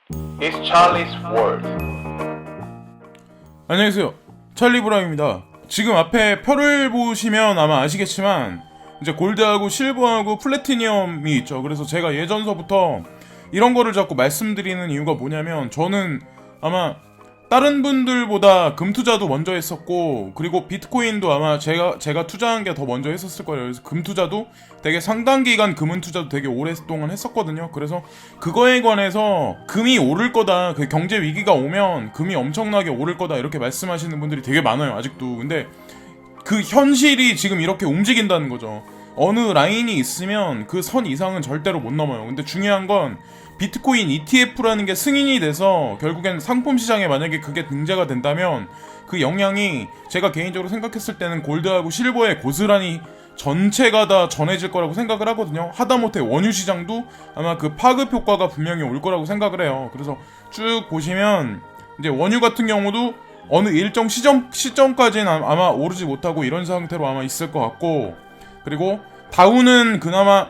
It's Charlie's World. 안녕하세요, 찰리 브라입니다. 지금 앞에 표를 보시면 아마 아시겠지만 이제 골드하고 실버하고 플래티넘이 있죠. 그래서 제가 예전서부터 이런 거를 자꾸 말씀드리는 이유가 뭐냐면, 저는 아마 다른 분들보다 금 투자도 먼저 했었고, 그리고 비트코인도 아마 제가 투자한 게 더 먼저 했었을 거예요. 그래서 금 투자도 되게 상당 기간 금은 투자도 되게 오랫동안 했었거든요. 그래서 그거에 관해서 금이 오를 거다, 그 경제 위기가 오면 금이 엄청나게 오를 거다 이렇게 말씀하시는 분들이 되게 많아요, 아직도. 근데 그 현실이 지금 이렇게 움직인다는 거죠. 어느 라인이 있으면 그 선 이상은 절대로 못 넘어요. 근데 중요한 건 비트코인 ETF라는 게 승인이 돼서 결국엔 상품 시장에 만약에 그게 등재가 된다면 그 영향이 제가 개인적으로 생각했을 때는 골드하고 실버에 고스란히 전체가 다 전해질 거라고 생각을 하거든요. 하다못해 원유 시장도 아마 그 파급 효과가 분명히 올 거라고 생각을 해요. 그래서 쭉 보시면 이제 원유 같은 경우도 어느 일정 시점까지는 아마 오르지 못하고 이런 상태로 아마 있을 것 같고, 그리고 다우는 그나마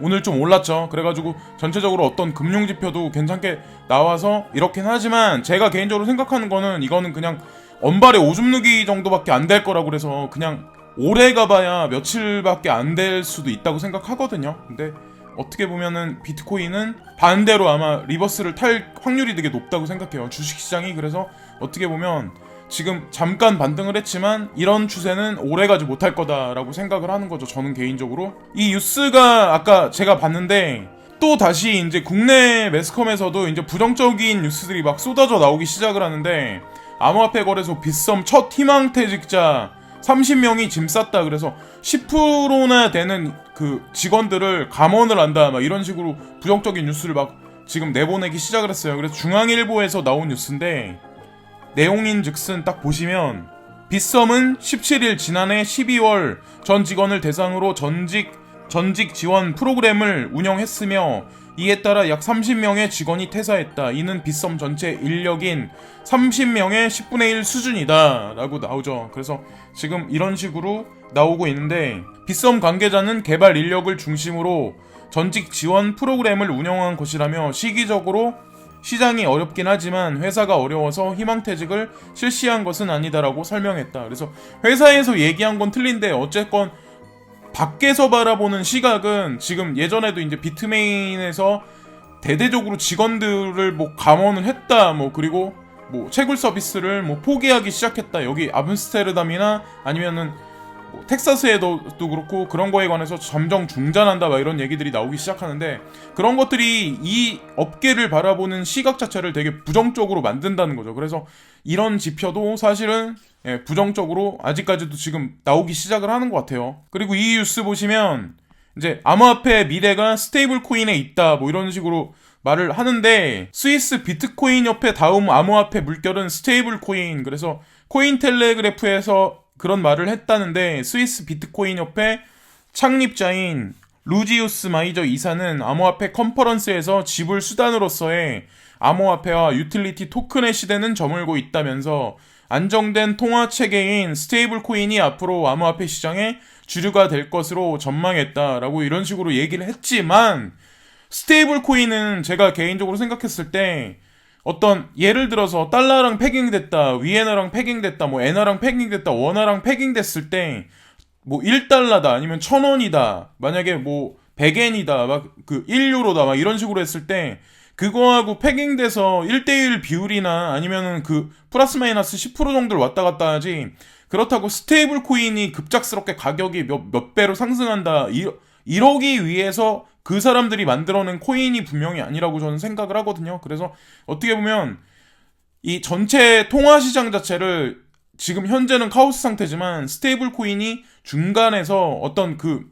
오늘 좀 올랐죠. 그래가지고 전체적으로 어떤 금융지표도 괜찮게 나와서 이렇긴 하지만, 제가 개인적으로 생각하는 거는 이거는 그냥 언발의 오줌 누기 정도밖에 안 될 거라고, 그래서 그냥 오래 가봐야 며칠밖에 안 될 수도 있다고 생각하거든요. 근데 어떻게 보면은 비트코인은 반대로 아마 리버스를 탈 확률이 되게 높다고 생각해요, 주식시장이. 그래서 어떻게 보면 지금 잠깐 반등을 했지만 이런 추세는 오래가지 못할 거다라고 생각을 하는 거죠, 저는 개인적으로. 이 뉴스가 아까 제가 봤는데 또 다시 이제 국내 매스컴에서도 이제 부정적인 뉴스들이 막 쏟아져 나오기 시작을 하는데, 암호화폐 거래소 빗썸 첫 희망퇴직자 30명이 짐 쌌다, 그래서 10%나 되는 그 직원들을 감원을 한다, 막 이런 식으로 부정적인 뉴스를 막 지금 내보내기 시작을 했어요. 그래서 중앙일보에서 나온 뉴스인데, 내용인즉슨 딱 보시면 빗썸은 17일 지난해 12월 전 직원을 대상으로 전직 지원 프로그램을 운영했으며, 이에 따라 약 30명의 직원이 퇴사했다. 이는 빗썸 전체 인력인 30명의 10분의 1 수준이다 라고 나오죠. 그래서 지금 이런 식으로 나오고 있는데, 빗썸 관계자는 개발 인력을 중심으로 전직 지원 프로그램을 운영한 것이라며, 시기적으로 시장이 어렵긴 하지만 회사가 어려워서 희망퇴직을 실시한 것은 아니다라고 설명했다. 그래서 회사에서 얘기한 건 틀린데 어쨌건 밖에서 바라보는 시각은, 지금 예전에도 이제 비트메인에서 대대적으로 직원들을 뭐 감원을 했다, 뭐 그리고 뭐 채굴 서비스를 뭐 포기하기 시작했다, 여기 암스테르담이나 아니면은 뭐 텍사스에도 그렇고 그런 거에 관해서 점점 중단한다, 막 이런 얘기들이 나오기 시작하는데, 그런 것들이 이 업계를 바라보는 시각 자체를 되게 부정적으로 만든다는 거죠. 그래서 이런 지표도 사실은 부정적으로 아직까지도 지금 나오기 시작을 하는 것 같아요. 그리고 이 뉴스 보시면 이제 암호화폐 미래가 스테이블 코인에 있다, 뭐 이런 식으로 말을 하는데, 스위스 비트코인 협회 다음 암호화폐 물결은 스테이블 코인, 그래서 코인텔레그래프에서 그런 말을 했다는데, 스위스 비트코인 협회 창립자인 루지우스 마이저 이사는 암호화폐 컨퍼런스에서 지불 수단으로서의 암호화폐와 유틸리티 토큰의 시대는 저물고 있다면서, 안정된 통화 체계인 스테이블 코인이 앞으로 암호화폐 시장의 주류가 될 것으로 전망했다라고 이런 식으로 얘기를 했지만, 스테이블 코인은 제가 개인적으로 생각했을 때 어떤 예를 들어서 달러랑 패깅됐다, 위에너랑 패깅됐다, 뭐 엔화랑 패깅됐다, 원화랑 패깅됐을 때 뭐 1달러다 아니면 1,000원이다, 만약에 뭐 100엔이다, 막 그 1유로다, 막 이런 식으로 했을 때 그거하고 패깅돼서 1대1 비율이나 아니면은 그 플러스 마이너스 10% 정도를 왔다 갔다 하지, 그렇다고 스테이블 코인이 급작스럽게 가격이 몇 배로 상승한다 이러기 위해서 그 사람들이 만들어낸 코인이 분명히 아니라고 저는 생각을 하거든요. 그래서 어떻게 보면 이 전체 통화시장 자체를 지금 현재는 카오스 상태지만, 스테이블 코인이 중간에서 어떤 그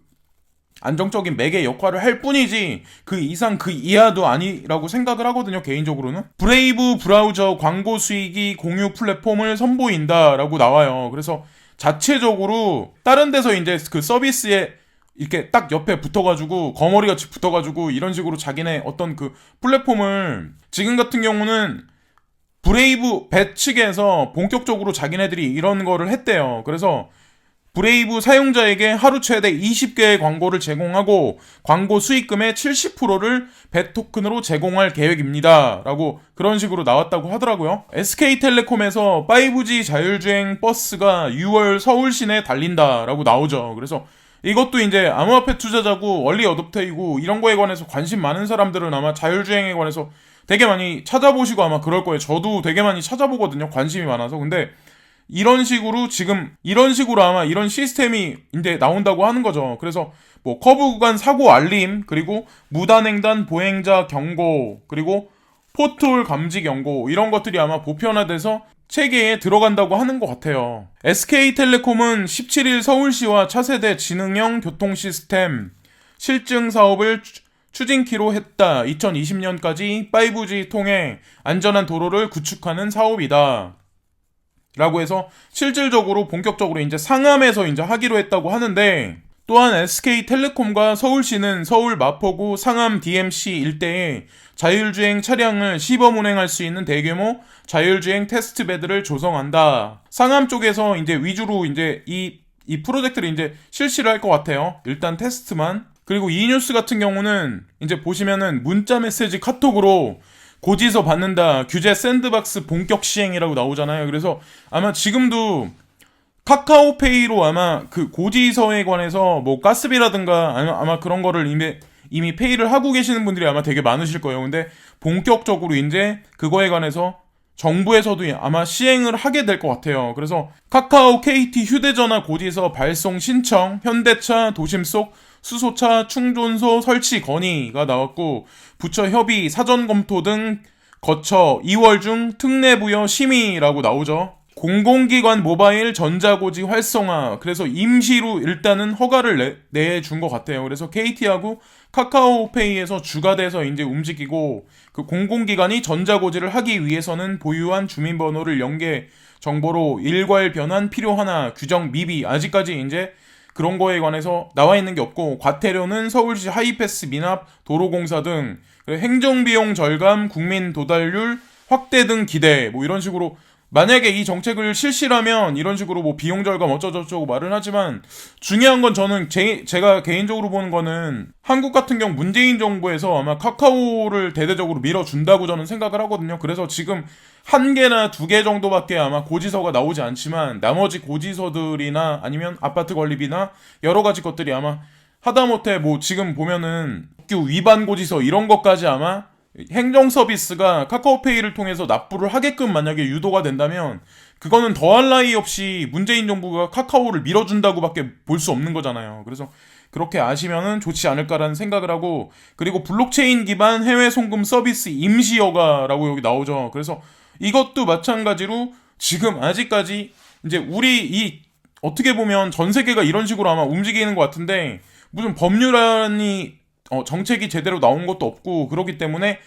안정적인 매개 역할을 할 뿐이지 그 이상 그 이하도 아니라고 생각을 하거든요, 개인적으로는. 브레이브 브라우저 광고 수익이 공유 플랫폼을 선보인다라고 나와요. 그래서 자체적으로 다른 데서 이제 그 서비스에 이렇게 딱 옆에 붙어가지고 거머리같이 붙어가지고 이런 식으로 자기네 어떤 그 플랫폼을, 지금 같은 경우는 브레이브 배 측에서 본격적으로 자기네들이 이런 거를 했대요. 그래서 브레이브 사용자에게 하루 최대 20개의 광고를 제공하고 광고 수익금의 70%를 벳토큰으로 제공할 계획입니다. 라고 그런 식으로 나왔다고 하더라고요. SK텔레콤에서 5G 자율주행 버스가 6월 서울 시내에 달린다 라고 나오죠. 그래서 이것도 이제 암호화폐 투자자고 얼리 어댑터이고 이런 거에 관해서 관심 많은 사람들은 아마 자율주행에 관해서 되게 많이 찾아보시고 아마 그럴 거예요. 저도 되게 많이 찾아보거든요. 관심이 많아서. 근데 이런 식으로 아마 이런 시스템이 이제 나온다고 하는 거죠. 그래서 뭐 커브 구간 사고 알림, 그리고 무단횡단 보행자 경고, 그리고 포톨 감지 경고 이런 것들이 아마 보편화돼서 체계에 들어간다고 하는 것 같아요. SK텔레콤은 17일 서울시와 차세대 지능형 교통시스템 실증 사업을 추진키로 했다. 2020년까지 5G 통해 안전한 도로를 구축하는 사업이다. 라고 해서 실질적으로 본격적으로 이제 상암에서 이제 하기로 했다고 하는데, 또한 SK텔레콤과 서울시는 서울 마포구 상암 DMC 일대에 자율주행 차량을 시범 운행할 수 있는 대규모 자율주행 테스트베드를 조성한다. 상암 쪽에서 이제 위주로 이제 이 프로젝트를 이제 실시를 할 것 같아요. 일단 테스트만. 그리고 이 뉴스 같은 경우는 이제 보시면은 문자 메시지 카톡으로 고지서 받는다. 규제 샌드박스 본격 시행이라고 나오잖아요. 그래서 아마 지금도 카카오페이로 아마 그 고지서에 관해서 뭐 가스비라든가 아마 그런 거를 이미 페이를 하고 계시는 분들이 아마 되게 많으실 거예요. 근데 본격적으로 이제 그거에 관해서 정부에서도 아마 시행을 하게 될 것 같아요. 그래서 카카오 KT 휴대전화 고지서 발송 신청, 현대차 도심 속 수소차 충전소 설치 건의가 나왔고, 부처 협의 사전 검토 등 거쳐 2월 중 특례 부여 심의라고 나오죠. 공공기관 모바일 전자고지 활성화, 그래서 임시로 일단은 허가를 내준 것 같아요. 그래서 KT하고 카카오페이에서 주가 돼서 이제 움직이고, 그 공공기관이 전자고지를 하기 위해서는 보유한 주민번호를 연계 정보로 일괄 변환 필요하나 규정 미비, 아직까지 이제 그런 거에 관해서 나와 있는 게 없고, 과태료는 서울시 하이패스 미납, 도로공사 등 행정비용 절감, 국민 도달률 확대 등 기대, 뭐 이런 식으로 만약에 이 정책을 실시하면 이런 식으로 뭐 비용 절감 어쩌고저쩌고 말은 하지만, 중요한 건 저는 제가 개인적으로 보는 거는 한국 같은 경우 문재인 정부에서 아마 카카오를 대대적으로 밀어준다고 저는 생각을 하거든요. 그래서 지금 1개나 2개 정도밖에 아마 고지서가 나오지 않지만, 나머지 고지서들이나 아니면 아파트 건립이나 여러 가지 것들이 아마 하다못해 뭐 지금 보면은 법규 위반 고지서 이런 것까지 아마 행정 서비스가 카카오페이를 통해서 납부를 하게끔 만약에 유도가 된다면, 그거는 더할 나위 없이 문재인 정부가 카카오를 밀어준다고밖에 볼 수 없는 거잖아요. 그래서 그렇게 아시면은 좋지 않을까라는 생각을 하고, 그리고 블록체인 기반 해외 송금 서비스 임시 허가라고 여기 나오죠. 그래서 이것도 마찬가지로 지금 아직까지 이제 우리 어떻게 보면 전 세계가 이런 식으로 아마 움직이는 것 같은데, 무슨 법률안이 정책이 제대로 나온 것도 없고, 그렇기 때문에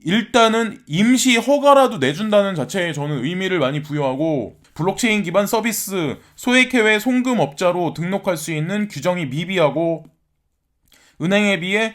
일단은 임시 허가라도 내준다는 자체에 저는 의미를 많이 부여하고, 블록체인 기반 서비스 소액 해외 송금업자로 등록할 수 있는 규정이 미비하고, 은행에 비해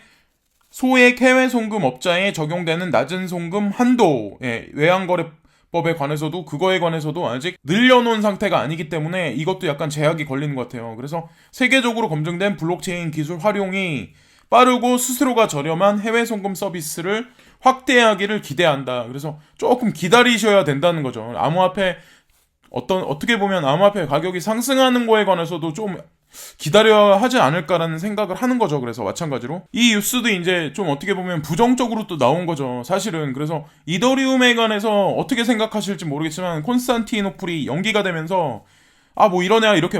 소액 해외 송금업자에 적용되는 낮은 송금 한도, 외환거래법에 관해서도 그거에 관해서도 아직 늘려놓은 상태가 아니기 때문에 이것도 약간 제약이 걸리는 것 같아요. 그래서 세계적으로 검증된 블록체인 기술 활용이 빠르고 수수료가 저렴한 해외 송금 서비스를 확대하기를 기대한다. 그래서 조금 기다리셔야 된다는 거죠. 암호화폐 어떻게 보면 암호화폐 가격이 상승하는 거에 관해서도 좀 기다려야 하지 않을까라는 생각을 하는 거죠. 그래서 마찬가지로 이 뉴스도 이제 좀 어떻게 보면 부정적으로 또 나온 거죠, 사실은. 그래서 이더리움에 관해서 어떻게 생각하실지 모르겠지만, 콘스탄티노플이 연기가 되면서 뭐 이러냐 이렇게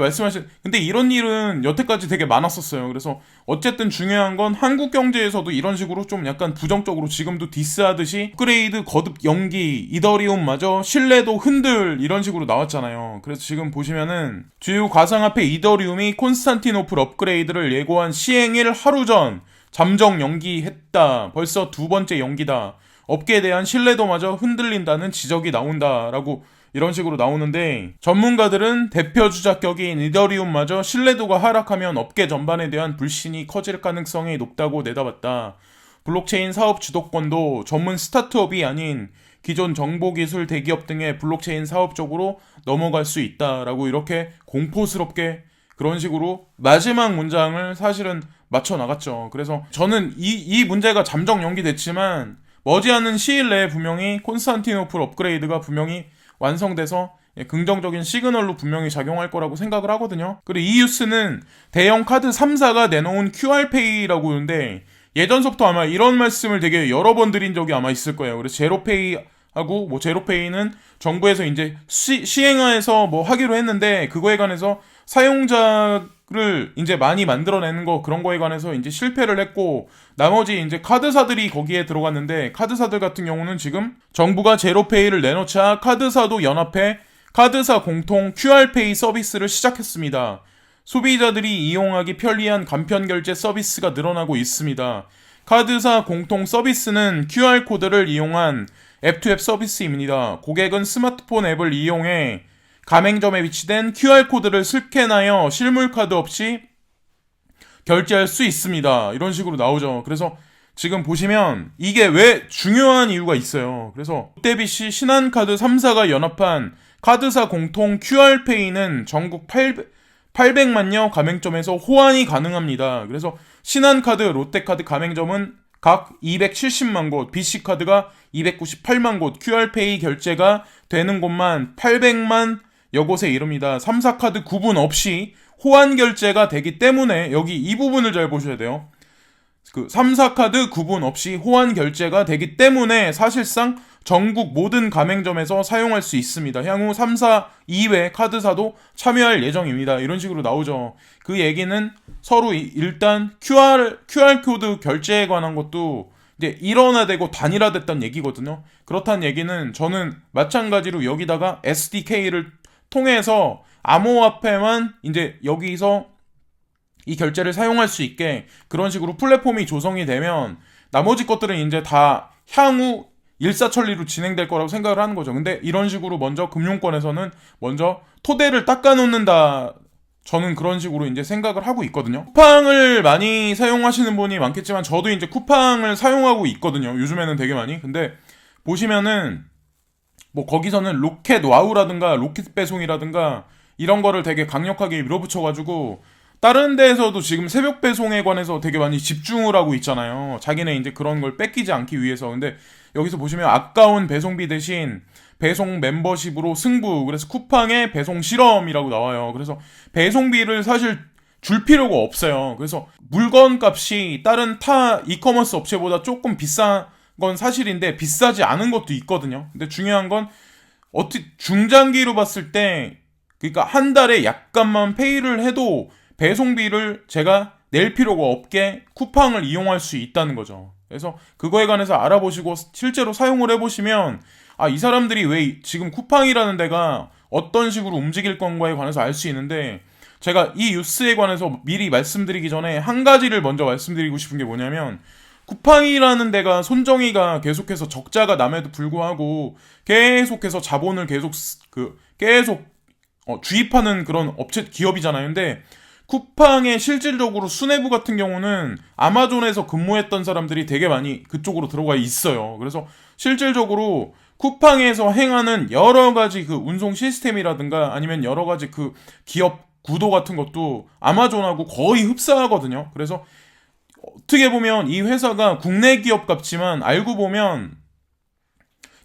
근데 이런 일은 여태까지 되게 많았었어요. 그래서 어쨌든 중요한 건 한국 경제에서도 이런 식으로 좀 약간 부정적으로 지금도 디스하듯이 업그레이드 거듭 연기, 이더리움마저 신뢰도 흔들 이런 식으로 나왔잖아요. 그래서 지금 보시면은 주요 가상화폐 이더리움이 콘스탄티노플 업그레이드를 예고한 시행일 하루 전 잠정 연기했다. 벌써 2번째 연기다. 업계에 대한 신뢰도마저 흔들린다는 지적이 나온다라고 이런 식으로 나오는데, 전문가들은 대표 주작격인 이더리움마저 신뢰도가 하락하면 업계 전반에 대한 불신이 커질 가능성이 높다고 내다봤다. 블록체인 사업 주도권도 전문 스타트업이 아닌 기존 정보기술 대기업 등의 블록체인 사업 쪽으로 넘어갈 수 있다라고 이렇게 공포스럽게 그런 식으로 마지막 문장을 사실은 맞춰 나갔죠. 그래서 저는 이 문제가 잠정 연기됐지만 머지않은 시일 내에 분명히 콘스탄티노플 업그레이드가 분명히 완성돼서 긍정적인 시그널로 분명히 작용할 거라고 생각을 하거든요. 그리고 이 뉴스는 대형 카드 3사가 내놓은 QR페이라고 하는데 예전서부터 아마 이런 말씀을 되게 여러 번 드린 적이 아마 있을 거예요. 그래서 제로페이하고 뭐 제로페이는 정부에서 이제 시행해서 뭐 하기로 했는데 그거에 관해서 사용자를 이제 많이 만들어내는 거 그런 거에 관해서 이제 실패를 했고 나머지 이제 카드사들이 거기에 들어갔는데 카드사들 같은 경우는 지금 정부가 제로페이를 내놓자 카드사도 연합해 카드사 공통 QR페이 서비스를 시작했습니다. 소비자들이 이용하기 편리한 간편 결제 서비스가 늘어나고 있습니다. 카드사 공통 서비스는 QR코드를 이용한 앱투앱 서비스입니다. 고객은 스마트폰 앱을 이용해 가맹점에 위치된 QR코드를 스캔하여 실물카드 없이 결제할 수 있습니다. 이런 식으로 나오죠. 그래서 지금 보시면 이게 왜 중요한 이유가 있어요. 그래서 롯데비씨 신한카드 3사가 연합한 카드사 공통 QR페이는 전국 800만여 가맹점에서 호환이 가능합니다. 그래서 신한카드, 롯데카드 가맹점은 각 270만 곳, BC카드가 298만 곳, QR페이 결제가 되는 곳만 800만 여 곳에 이릅니다. 3사카드 구분 없이 호환 결제가 되기 때문에 여기 이 부분을 잘 보셔야 돼요. 그 3사카드 구분 없이 호환 결제가 되기 때문에 사실상 전국 모든 가맹점에서 사용할 수 있습니다. 향후 3사 이외 카드사도 참여할 예정입니다. 이런 식으로 나오죠. 그 얘기는 서로 일단 QR코드 결제에 관한 것도 이제 일원화되고 단일화됐다는 얘기거든요. 그렇다는 얘기는 저는 마찬가지로 여기다가 SDK를 통해서 암호화폐만 이제 여기서 이 결제를 사용할 수 있게 그런 식으로 플랫폼이 조성이 되면 나머지 것들은 이제 다 향후 일사천리로 진행될 거라고 생각을 하는 거죠. 근데 이런 식으로 먼저 금융권에서는 먼저 토대를 닦아놓는다. 저는 그런 식으로 이제 생각을 하고 있거든요. 쿠팡을 많이 사용하시는 분이 많겠지만 저도 이제 쿠팡을 사용하고 있거든요. 요즘에는 되게 많이. 근데 보시면은 뭐 거기서는 로켓 와우라든가 로켓 배송이라든가 이런 거를 되게 강력하게 밀어붙여가지고 다른 데에서도 지금 새벽 배송에 관해서 되게 많이 집중을 하고 있잖아요. 자기네 이제 그런 걸 뺏기지 않기 위해서. 근데 여기서 보시면 아까운 배송비 대신 배송 멤버십으로 승부. 그래서 쿠팡의 배송 실험이라고 나와요. 그래서 배송비를 사실 줄 필요가 없어요. 그래서 물건 값이 다른 타 이커머스 업체보다 조금 비싼 건 사실인데 비싸지 않은 것도 있거든요. 근데 중요한 건 어떻게 중장기로 봤을 때 그러니까 한 달에 약간만 페이를 해도 배송비를 제가 낼 필요가 없게 쿠팡을 이용할 수 있다는 거죠. 그래서 그거에 관해서 알아보시고 실제로 사용을 해보시면 이 사람들이 왜 지금 쿠팡이라는 데가 어떤 식으로 움직일 건가에 관해서 알 수 있는데 제가 이 뉴스에 관해서 미리 말씀드리기 전에 한 가지를 먼저 말씀드리고 싶은 게 뭐냐면 쿠팡이라는 데가 손정의가 계속해서 적자가 남에도 불구하고 계속해서 자본을 계속 주입하는 그런 업체 기업이잖아요. 근데 쿠팡의 실질적으로 수뇌부 같은 경우는 아마존에서 근무했던 사람들이 되게 많이 그쪽으로 들어가 있어요. 그래서 실질적으로 쿠팡에서 행하는 여러 가지 그 운송 시스템이라든가 아니면 여러 가지 그 기업 구도 같은 것도 아마존하고 거의 흡사하거든요. 그래서 어떻게 보면 이 회사가 국내 기업 같지만 알고 보면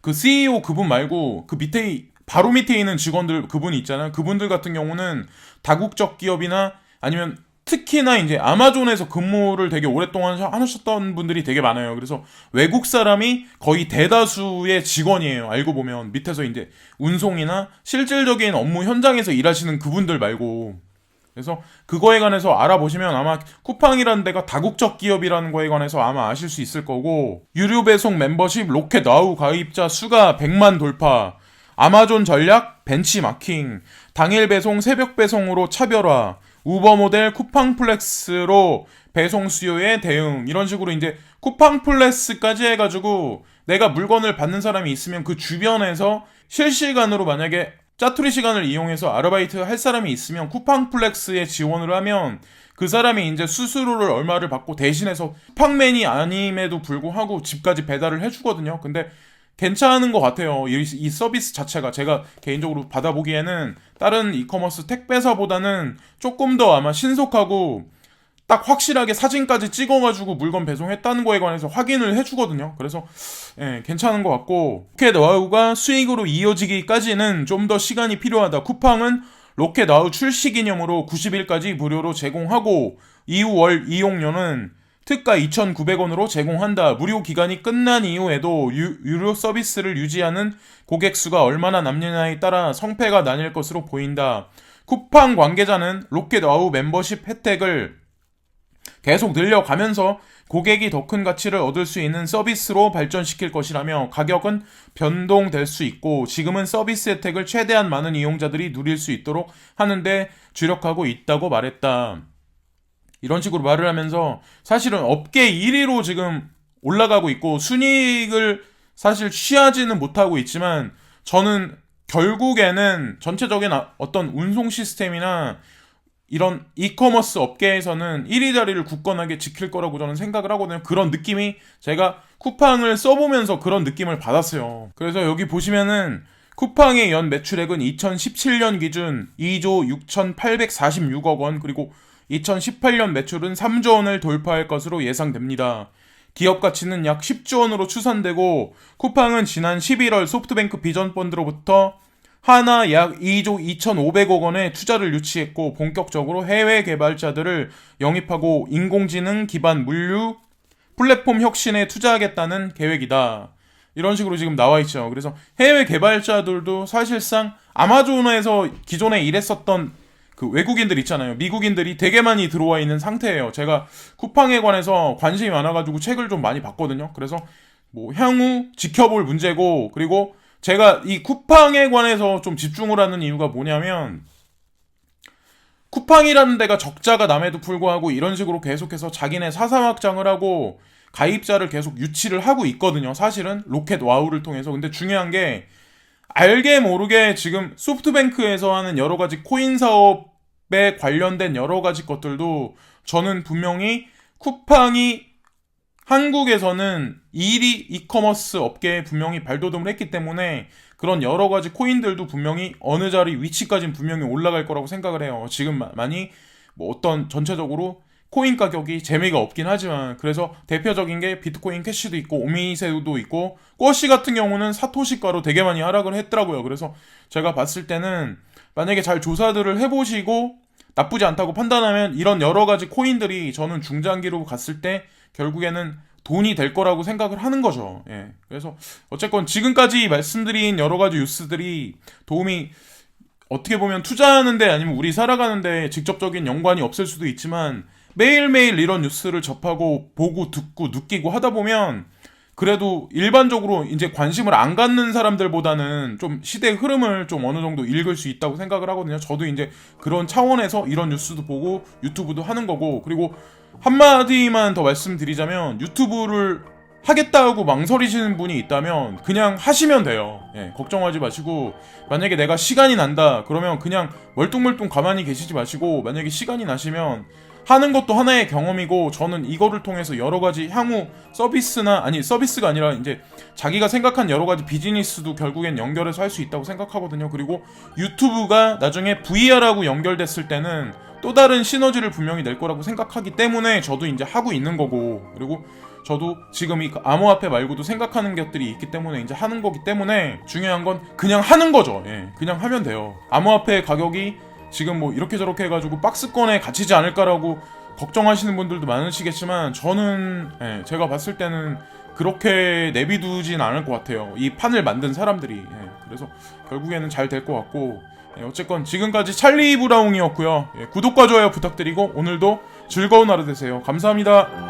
그 CEO 그분 말고 그 밑에 바로 밑에 있는 직원들 그분이 있잖아요. 그분들 같은 경우는 다국적 기업이나 아니면 특히나 이제 아마존에서 근무를 되게 오랫동안 하셨던 분들이 되게 많아요. 그래서 외국 사람이 거의 대다수의 직원이에요. 알고 보면 밑에서 이제 운송이나 실질적인 업무 현장에서 일하시는 그분들 말고. 그래서 그거에 관해서 알아보시면 아마 쿠팡이라는 데가 다국적 기업이라는 거에 관해서 아마 아실 수 있을 거고 유료 배송 멤버십 로켓 와우 가입자 수가 100만 돌파 아마존 전략 벤치마킹 당일 배송 새벽 배송으로 차별화 우버 모델 쿠팡 플렉스로 배송 수요에 대응 이런 식으로 이제 쿠팡 플렉스까지 해가지고 내가 물건을 받는 사람이 있으면 그 주변에서 실시간으로 만약에 짜투리 시간을 이용해서 아르바이트 할 사람이 있으면 쿠팡 플렉스에 지원을 하면 그 사람이 이제 수수료를 얼마를 받고 대신해서 쿠팡맨이 아님에도 불구하고 집까지 배달을 해주거든요. 근데 괜찮은 것 같아요. 이 서비스 자체가 제가 개인적으로 받아보기에는 다른 이커머스 택배사보다는 조금 더 아마 신속하고 딱 확실하게 사진까지 찍어가지고 물건 배송했다는 거에 관해서 확인을 해주거든요. 그래서 괜찮은 것 같고, 로켓 와우가 수익으로 이어지기까지는 좀 더 시간이 필요하다. 쿠팡은 로켓 와우 출시 기념으로 90일까지 무료로 제공하고 이후 월 이용료는 특가 2,900원으로 제공한다. 무료 기간이 끝난 이후에도 유료 서비스를 유지하는 고객 수가 얼마나 남느냐에 따라 성패가 나뉠 것으로 보인다. 쿠팡 관계자는 로켓 와우 멤버십 혜택을 계속 늘려가면서 고객이 더 큰 가치를 얻을 수 있는 서비스로 발전시킬 것이라며 가격은 변동될 수 있고 지금은 서비스 혜택을 최대한 많은 이용자들이 누릴 수 있도록 하는데 주력하고 있다고 말했다. 이런 식으로 말을 하면서 사실은 업계 1위로 지금 올라가고 있고 순이익을 사실 취하지는 못하고 있지만 저는 결국에는 전체적인 어떤 운송 시스템이나 이런 이커머스 업계에서는 1위 자리를 굳건하게 지킬 거라고 저는 생각을 하거든요. 그런 느낌이 제가 쿠팡을 써보면서 그런 느낌을 받았어요. 그래서 여기 보시면은 쿠팡의 연 매출액은 2017년 기준 2조 6,846억 원, 그리고 2018년 매출은 3조 원을 돌파할 것으로 예상됩니다. 기업 가치는 약 10조 원으로 추산되고 쿠팡은 지난 11월 소프트뱅크 비전펀드로부터 하나 약 2조 2,500억 원의 투자를 유치했고 본격적으로 해외 개발자들을 영입하고 인공지능 기반 물류 플랫폼 혁신에 투자하겠다는 계획이다. 이런 식으로 지금 나와 있죠. 그래서 해외 개발자들도 사실상 아마존에서 기존에 일했었던 그 외국인들 있잖아요. 미국인들이 되게 많이 들어와 있는 상태예요. 제가 쿠팡에 관해서 관심이 많아가지고 책을 좀 많이 봤거든요. 그래서 뭐 향후 지켜볼 문제고, 그리고 제가 이 쿠팡에 관해서 좀 집중을 하는 이유가 뭐냐면 쿠팡이라는 데가 적자가 남에도 불구하고 이런 식으로 계속해서 자기네 사상 확장을 하고 가입자를 계속 유치를 하고 있거든요. 사실은 로켓 와우를 통해서. 근데 중요한 게 알게 모르게 지금 소프트뱅크에서 하는 여러 가지 코인 사업에 관련된 여러 가지 것들도 저는 분명히 쿠팡이 한국에서는 1위 이커머스 업계에 분명히 발돋움을 했기 때문에 그런 여러 가지 코인들도 분명히 어느 자리 위치까지는 분명히 올라갈 거라고 생각을 해요. 지금 많이 뭐 어떤 전체적으로 코인 가격이 재미가 없긴 하지만, 그래서 대표적인 게 비트코인 캐시도 있고 오미세도 있고 꿔시 같은 경우는 사토시가로 되게 많이 하락을 했더라고요. 그래서 제가 봤을 때는 만약에 잘 조사들을 해보시고 나쁘지 않다고 판단하면 이런 여러 가지 코인들이 저는 중장기로 갔을 때 결국에는 돈이 될 거라고 생각을 하는 거죠. 예. 그래서 어쨌건 지금까지 말씀드린 여러 가지 뉴스들이 도움이 어떻게 보면 투자하는데 아니면 우리 살아가는데 직접적인 연관이 없을 수도 있지만 매일매일 이런 뉴스를 접하고 보고 듣고 느끼고 하다 보면 그래도 일반적으로 이제 관심을 안 갖는 사람들보다는 좀 시대의 흐름을 좀 어느 정도 읽을 수 있다고 생각을 하거든요. 저도 이제 그런 차원에서 이런 뉴스도 보고 유튜브도 하는 거고, 그리고 한마디만 더 말씀드리자면 유튜브를 하겠다고 망설이시는 분이 있다면 그냥 하시면 돼요. 예, 걱정하지 마시고, 만약에 내가 시간이 난다 그러면 그냥 멀뚱멀뚱 가만히 계시지 마시고, 만약에 시간이 나시면 하는 것도 하나의 경험이고, 저는 이거를 통해서 여러 가지 향후 서비스나, 아니 서비스가 아니라 이제 자기가 생각한 여러 가지 비즈니스도 결국엔 연결해서 할 수 있다고 생각하거든요. 그리고 유튜브가 나중에 VR하고 연결됐을 때는 또 다른 시너지를 분명히 낼 거라고 생각하기 때문에 저도 이제 하고 있는 거고, 그리고 저도 지금 이 암호화폐 말고도 생각하는 것들이 있기 때문에 이제 하는 거기 때문에 중요한 건 그냥 하는 거죠. 예, 그냥 하면 돼요. 암호화폐 가격이 지금 뭐 이렇게 저렇게 해가지고 박스권에 갇히지 않을까라고 걱정하시는 분들도 많으시겠지만 저는 제가 봤을 때는 그렇게 내비두진 않을 것 같아요. 이 판을 만든 사람들이. 그래서 결국에는 잘 될 것 같고, 어쨌건 지금까지 찰리 브라운이었고요. 구독과 좋아요 부탁드리고 오늘도 즐거운 하루 되세요. 감사합니다.